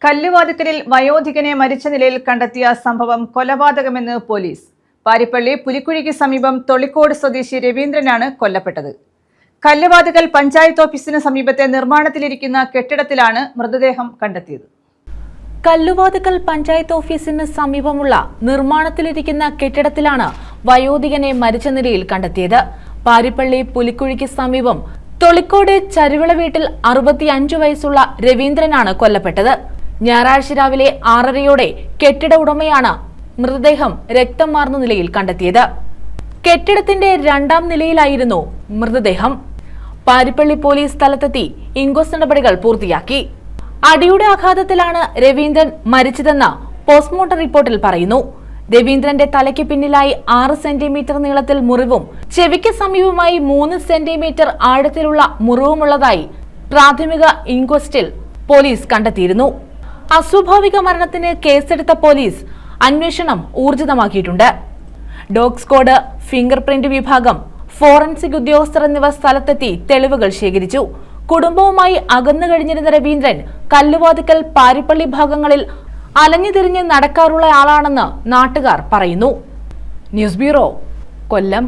കല്ലുവാതുക്കലിൽ വയോധികനെ മരിച്ച നിലയിൽ കണ്ടെത്തിയ സംഭവം കൊലപാതകമെന്ന് പോലീസ്. പാരിപ്പള്ളി പുലിക്കുഴിക്ക് സമീപം തൊളിക്കോട് സ്വദേശി രവീന്ദ്രനാണ് കൊല്ലപ്പെട്ടത്. കല്ലുവാതുക്കൽ പഞ്ചായത്ത് ഓഫീസിന് സമീപത്തെ നിർമ്മാണത്തിലിരിക്കുന്ന കെട്ടിടത്തിലാണ് മൃതദേഹം കണ്ടെത്തിയത്. കല്ലുവാതുക്കൽ പഞ്ചായത്ത് ഓഫീസിന് സമീപമുള്ള നിർമ്മാണത്തിലിരിക്കുന്ന കെട്ടിടത്തിലാണ് വയോധികനെ മരിച്ച നിലയിൽ കണ്ടെത്തിയത്. പാരിപ്പള്ളി പുലിക്കുഴിക്ക് സമീപം തൊളിക്കോട് ചരുവിള വീട്ടിൽ 65 വയസ്സുള്ള രവീന്ദ്രനാണ് കൊല്ലപ്പെട്ടത്. ഞായറാഴ്ച രാവിലെ 6:30യോടെ കെട്ടിട ഉടമയാണ് മൃതദേഹം രക്തം വാർന്ന നിലയിൽ കണ്ടെത്തിയത്. കെട്ടിടത്തിന്റെ 2ാം നിലയിലായിരുന്നു മൃതദേഹം. പാരിപ്പള്ളി പോലീസ് സ്ഥലത്തെത്തി ഇൻക്വസ്റ്റ് നടപടികൾ പൂർത്തിയാക്കി. അടിയുടെ ആഘാതത്തിലാണ് രവീന്ദ്രൻ മരിച്ചതെന്ന് പോസ്റ്റ്മോർട്ടം റിപ്പോർട്ടിൽ പറയുന്നു. രവീന്ദ്രന്റെ തലയ്ക്ക് പിന്നിലായി 6 സെന്റിമീറ്റർ നീളത്തിൽ മുറിവും ചെവിക്ക് സമീപമായി 3 സെന്റിമീറ്റർ ആഴത്തിലുള്ള മുറിവുമുള്ളതായി പ്രാഥമിക ഇൻക്വസ്റ്റിൽ പോലീസ് കണ്ടെത്തിയിരുന്നു. അസ്വാഭാവിക മരണത്തിന് കേസെടുത്ത പോലീസ് അന്വേഷണം ഊർജിതമാക്കിയിട്ടുണ്ട്. ഡോഗ് സ്ക്വാഡ്, ഫിംഗർ പ്രിന്റ് വിഭാഗം, ഫോറൻസിക് ഉദ്യോഗസ്ഥർ എന്നിവർ സ്ഥലത്തെത്തി തെളിവുകൾ ശേഖരിച്ചു. കുടുംബവുമായി അകന്നു കഴിഞ്ഞിരുന്ന രവീന്ദ്രൻ കല്ലുവാതുക്കൽ, പാരിപ്പള്ളി ഭാഗങ്ങളിൽ അലഞ്ഞുതിരിഞ്ഞ് നടക്കാറുള്ള ആളാണെന്ന് നാട്ടുകാർ പറയുന്നു. ന്യൂസ് ബ്യൂറോ, കൊല്ലം.